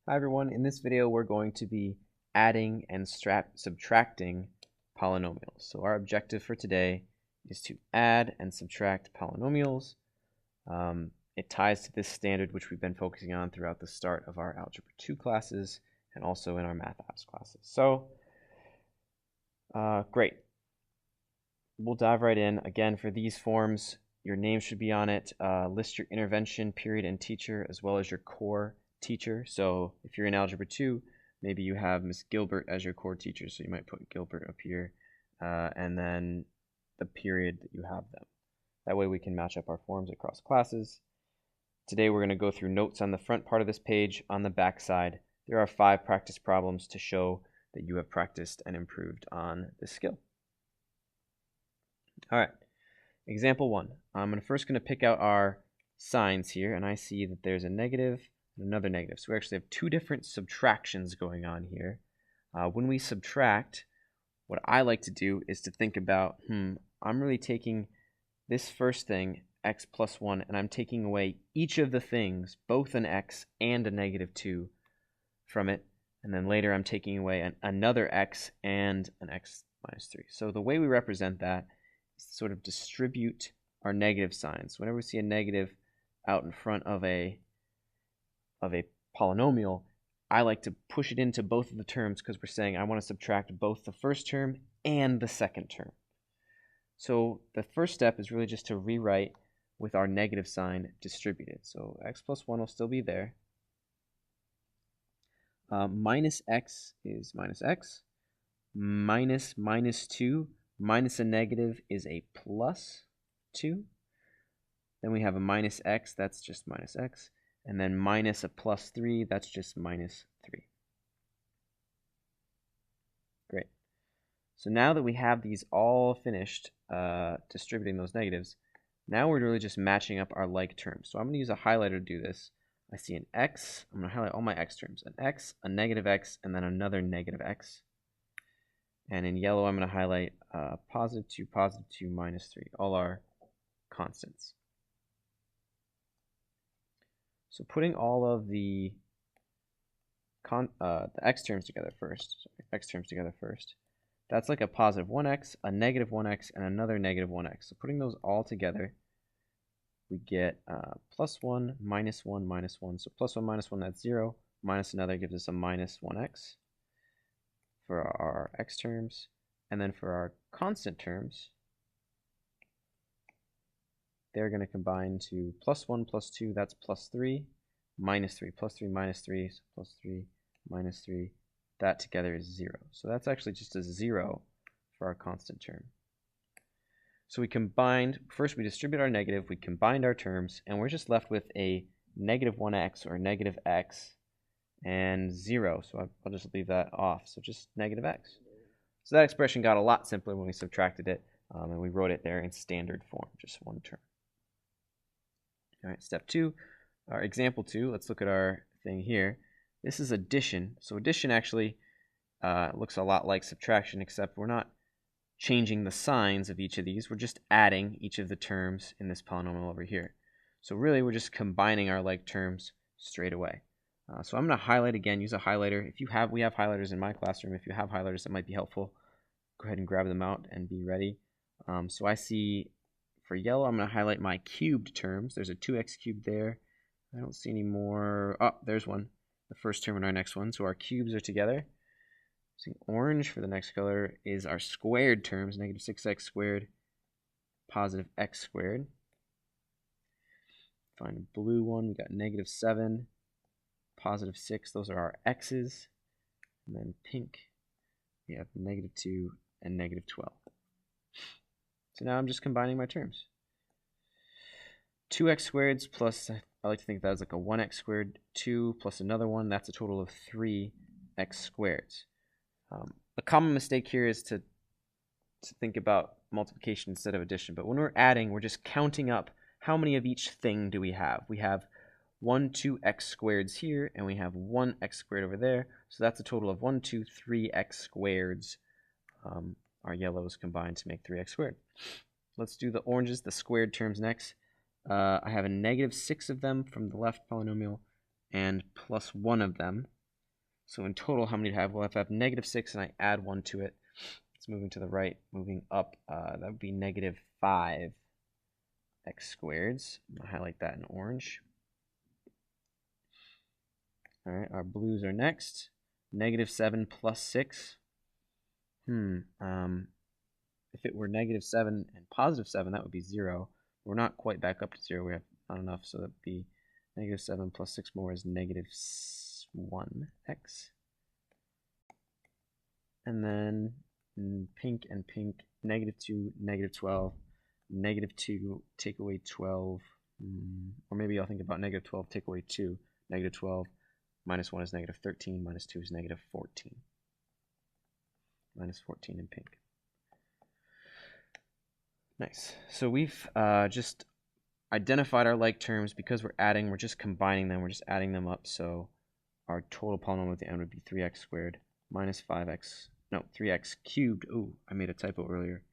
Hi everyone, in this video we're going to be adding and subtracting polynomials. So our objective for today is to add and subtract polynomials. It ties to this standard which we've been focusing on throughout the start of our Algebra 2 classes and also in our Math Apps classes. So, great. We'll dive right in. Again, for these forms, your name should be on it. List your intervention, period, and teacher, as well as your core teacher. So if you're in Algebra 2, maybe you have Miss Gilbert as your core teacher, so you might put Gilbert up here, and then the period that you have them. That way we can match up our forms across classes. Today we're going to go through notes on the front part of this page. On the back side, there are 5 practice problems to show that you have practiced and improved on this skill. All right, example 1. I'm first going to pick out our signs here, and I see that there's a negative and another negative. So we actually have 2 different subtractions going on here. When we subtract, what I like to do is to think about, I'm really taking this first thing, x plus 1, and I'm taking away each of the things, both an x and a negative 2 from it, and then later I'm taking away another x and an x minus 3. So the way we represent that is to sort of distribute our negative signs. Whenever we see a negative out in front of a polynomial, I like to push it into both of the terms because we're saying I want to subtract both the first term and the second term. So the first step is really just to rewrite with our negative sign distributed. So x plus 1 will still be there. Minus x is minus x. Minus 2 minus a negative is a plus 2. Then we have a minus x, that's just minus x. And then minus a plus 3, that's just minus 3. Great. So now that we have these all finished distributing those negatives, now we're really just matching up our like terms. So I'm going to use a highlighter to do this. I see an x. I'm going to highlight all my x terms. An x, a negative x, and then another negative x. And in yellow, I'm going to highlight positive 2, minus 3, all our constants. So putting all of the x terms together first, that's like a positive 1x, a negative 1x, and another negative 1x. So putting those all together, we get plus 1, minus 1, minus 1. So plus 1, minus 1, that's 0. Minus another gives us a minus 1x for our x terms. And then for our constant terms, they're going to combine to plus 1 plus 2, that's plus 3, minus 3, plus 3, minus 3, so plus 3, minus 3. That together is 0. So that's actually just a 0 for our constant term. So we combined, first we distribute our negative, we combined our terms, and we're just left with a negative 1x or negative x and 0. So I'll just leave that off. So just negative x. So that expression got a lot simpler when we subtracted it, and we wrote it there in standard form, just one term. All right, step 2, our example 2, let's look at our thing here. This is addition. So addition actually looks a lot like subtraction, except we're not changing the signs of each of these. We're just adding each of the terms in this polynomial over here. So really, we're just combining our like terms straight away. So I'm going to highlight again, use a highlighter. We have highlighters in my classroom. If you have highlighters that might be helpful, go ahead and grab them out and be ready. So I see for yellow, I'm going to highlight my cubed terms. There's a 2x cubed there. I don't see any more. Oh, there's one. The first term in our next one. So our cubes are together. So orange for the next color is our squared terms, negative 6x squared, positive x squared. Find a blue one, we got negative 7, positive 6, those are our x's. And then pink, we have negative 2 and negative 12. So now I'm just combining my terms. 2x squareds plus, I like to think of that as like a 1x squared, 2 plus another one, that's a total of 3x squareds. A common mistake here is to think about multiplication instead of addition, but when we're adding, we're just counting up how many of each thing do we have. We have 2x squareds here, and we have 1x squared over there, so that's a total of 3x squareds. Our yellows combined to make 3x squared. Let's do the oranges, the squared terms next. I have a negative 6 of them from the left polynomial and plus 1 of them So in total, how many do I have? Well, if I have negative 6 and I add 1 to it, it's moving to the right, moving up. That would be negative 5x squared. I'm going to highlight that in orange. All right, our blues are next. Negative 7 plus 6. If it were negative 7 and positive 7, that would be 0. We're not quite back up to 0. We have not enough, so that would be negative 7 plus 6 more is negative 1x. And then pink and pink, negative 2, negative 12, negative 2, take away 12. Or maybe I'll think about negative 12, take away 2, negative 12. Minus 1 is negative 13, minus 2 is negative 14. Minus 14 in pink. Nice. So we've just identified our like terms. Because we're adding, we're just combining them, we're just adding them up. So our total polynomial at the end would be 3x squared minus 5x, no, 3x cubed. Oh, I made a typo earlier.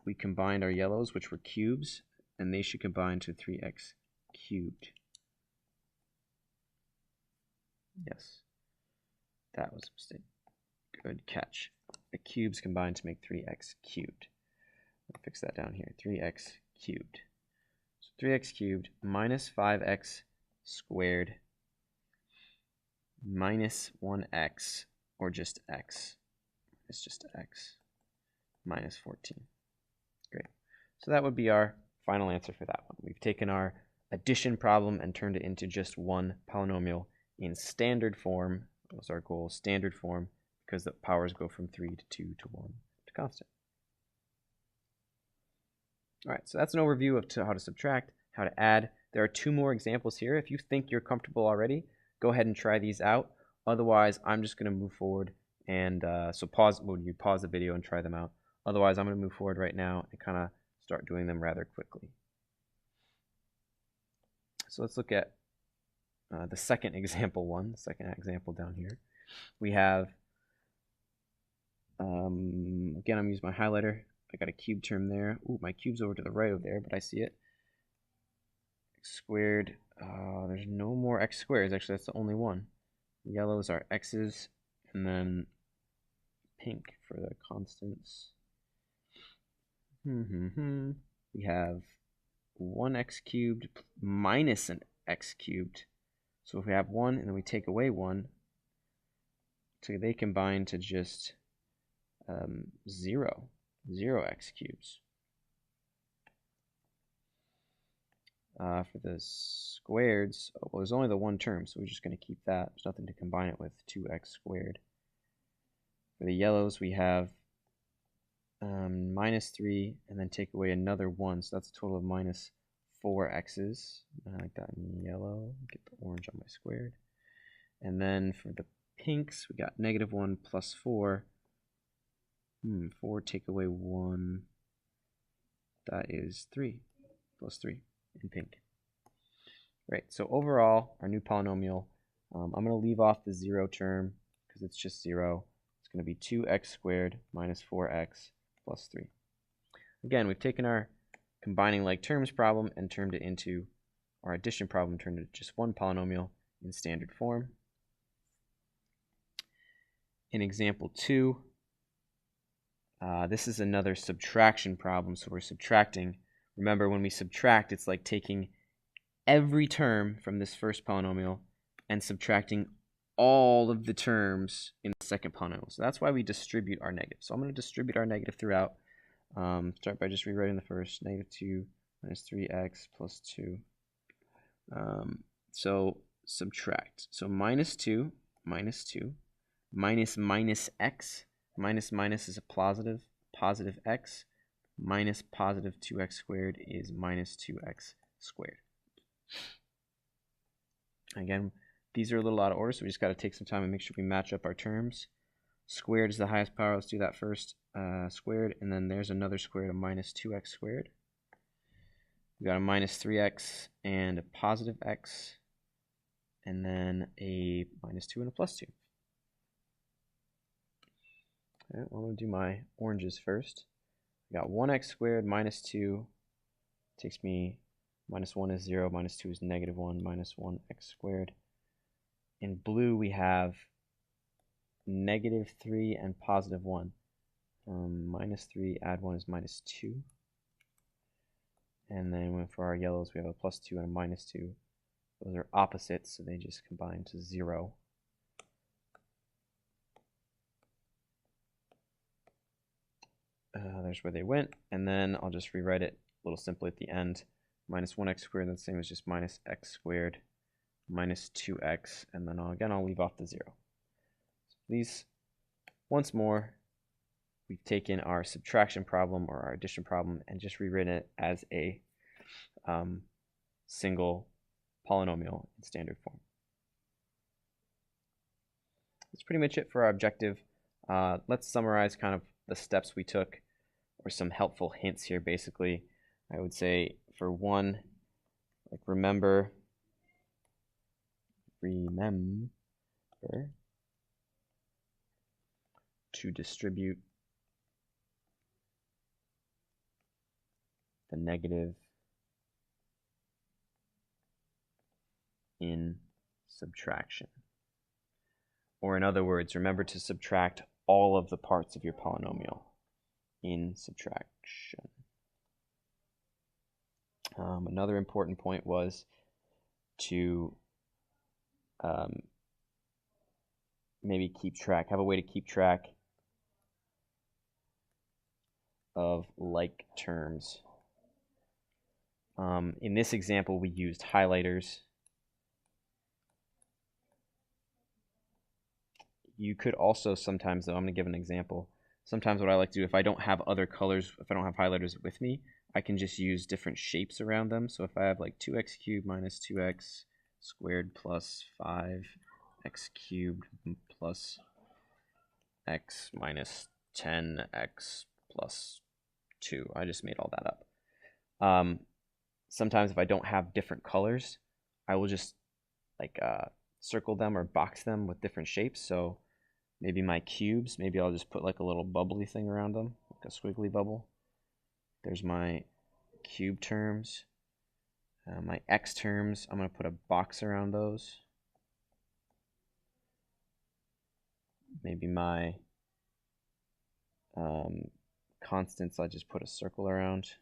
We combined our yellows, which were cubes, and they should combine to 3x cubed. Yes, that was a mistake. Good catch. The cubes combine to make 3x cubed. I'll fix that down here. 3x cubed. So 3x cubed minus 5x squared minus 1x, or just x. It's just x minus 14. Great. So that would be our final answer for that one. We've taken our addition problem and turned it into just one polynomial in standard form. That was our goal, standard form, because the powers go from 3 to 2 to 1 to constant. All right, so that's an overview of how to subtract, how to add. There are 2 more examples here. If you think you're comfortable already, go ahead and try these out. Otherwise, I'm just going to move forward and so pause the video and try them out. Otherwise, I'm going to move forward right now and kind of start doing them rather quickly. So let's look at the second example down here. We have, again, I'm using my highlighter. I got a cube term there. Ooh, my cube's over to the right over there, but I see it. X squared. There's no more x squares. Actually, that's the only one. Yellows are x's, and then pink for the constants. We have 1x cubed minus an x cubed. So if we have 1 and then we take away 1, so they combine to just 0 x cubes. For the squareds, well, there's only the one term, so we're just going to keep that. There's nothing to combine it with, 2x squared. For the yellows, we have minus 3, and then take away another 1, so that's a total of minus 4 x's. I like that in yellow. Get the orange on my squared. And then for the pinks, we got negative 1 plus 4. 4 take away 1. That is 3 plus 3 in pink. Right, so overall, our new polynomial, I'm going to leave off the 0 term because it's just 0. It's going to be 2x squared minus 4x plus 3. Again, we've taken our combining like terms problem and turned it into our addition problem, turned it into just one polynomial in standard form. In example 2, this is another subtraction problem, so we're subtracting. Remember, when we subtract, it's like taking every term from this first polynomial and subtracting all of the terms in the second polynomial. So that's why we distribute our negative. So I'm going to distribute our negative throughout. Start by just rewriting the first, negative 2 minus 3x plus 2. So subtract. So minus 2, minus x. Minus is a positive x. Minus positive 2x squared is minus 2x squared. Again, these are a little out of order, so we just got to take some time and make sure we match up our terms. Squared is the highest power. Let's do that first. Squared, and then there's another squared of minus 2x squared. We got a minus 3x and a positive x, and then a minus 2 and a plus 2. Okay, well, I'm going to do my oranges first. We got 1x squared minus 2 takes me, minus 1 is 0, minus 2 is negative 1, minus 1x squared. in blue we have -3 and +1. -3 add 1 is -2. And then for our yellows we have a +2 and a -2. Those are opposites, so they just combine to 0. There's where they went, and then I'll just rewrite it a little simply at the end. -1x squared, that's the same as just -x squared minus 2x, and then I'll leave off the 0. So these, once more, we've taken our subtraction problem or our addition problem and just rewritten it as a single polynomial in standard form. That's pretty much it for our objective. Let's summarize kind of the steps we took, or some helpful hints here. Basically, I would say for one, like remember to distribute the negative in subtraction. Or in other words, remember to subtract all of the parts of your polynomial in subtraction. Another important point was to maybe have a way to keep track of like terms. In this example, we used highlighters. You could also sometimes, though, I'm going to give an example. Sometimes what I like to do, if I don't have other colors, if I don't have highlighters with me, I can just use different shapes around them. So if I have like 2x cubed minus 2x squared plus 5x cubed plus x minus 10x plus 2. I just made all that up. Sometimes if I don't have different colors, I will just like circle them or box them with different shapes. So maybe my cubes, maybe I'll just put like a little bubbly thing around them, like a squiggly bubble. There's my cube terms. My x terms, I'm going to put a box around those. Maybe my constants, I just put a circle around.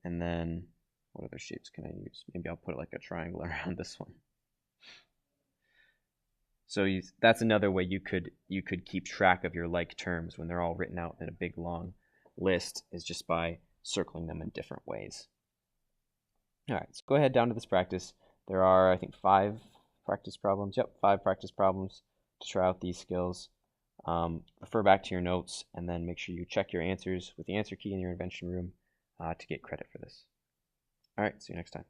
And then what other shapes can I use? Maybe I'll put like a triangle around this one. So that's another way you could keep track of your like terms when they're all written out in a big long list, is just by circling them in different ways. All right, so go ahead down to this practice. There are, I think, 5 practice problems. Yep, 5 practice problems to try out these skills. Refer back to your notes, and then make sure you check your answers with the answer key in your intervention room to get credit for this. All right, see you next time.